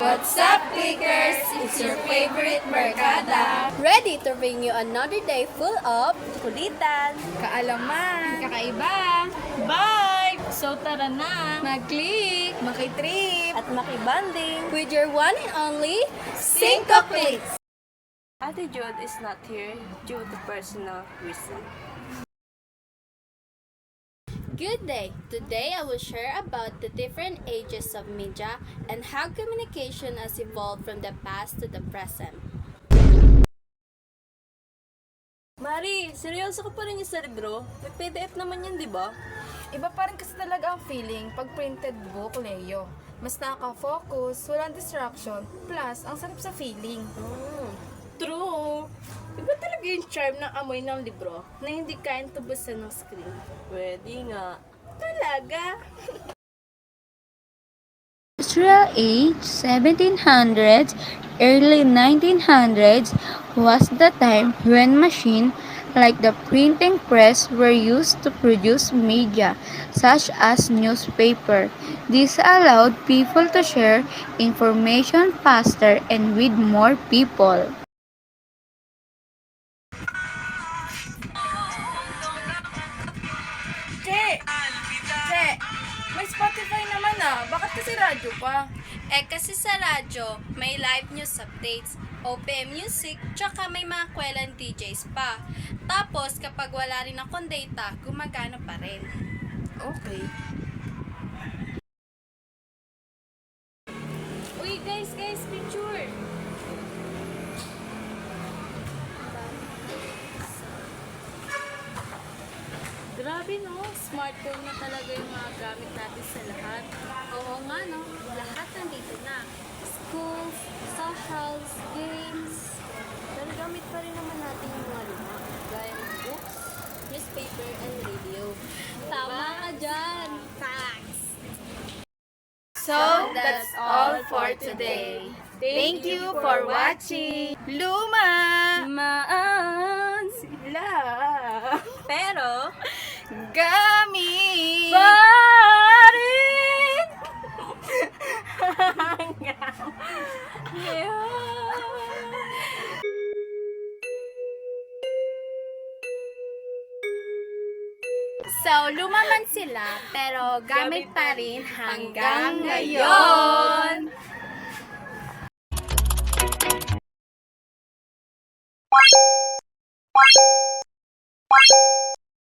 What's up, clickers? It's your favorite Mercada. Ready to bring you another day full of Kulitan, kaalaman, kakaiba, vibe! So tara na! mag-click, Makitrip! at makibanding. with your one and only Cinco Clicks! Ate Jude is not here due to personal reason. Good day. Today I will share about the different ages of media and how communication has evolved from the past to the present. Mari, seryoso ka pa rin yung cerebro? May PDF naman yan, di ba? Iba pa rin kasi talaga ang feeling pag printed book, Leo. Mas nakaka-focus, walang distraction, plus ang sarap sa feeling. True. Iba talaga yung charm ng amoy ng libro na hindi kayang tubusan ng screen. Pwede nga. Talaga? Industrial age 1700s, early 1900s was the time when machines like the printing press were used to produce media such as newspaper. This allowed people to share information faster and with more people. Che! May Spotify naman ah. Bakit kasi radyo pa? Kasi sa radyo, may live news updates, OPM music, tsaka may mga kwelang DJs pa. Tapos, kapag wala rin akong data, gumagana pa rin. Okay. Uy, guys, picture! Grabe no, smartphone na talaga yung mga gamit natin sa lahat. Oo nga no, lahat nandito na. Schools, socials, games. Pero gamit pa rin naman natin yung mga luma. Gaya ng books, newspaper, and radio. Tama ka dyan! Facts! So, that's all for today. Thank you for watching. Luma! Maan sila. Pero, Gamit! Parin! So, lumaman sila, pero gamit pa rin hanggang ngayon!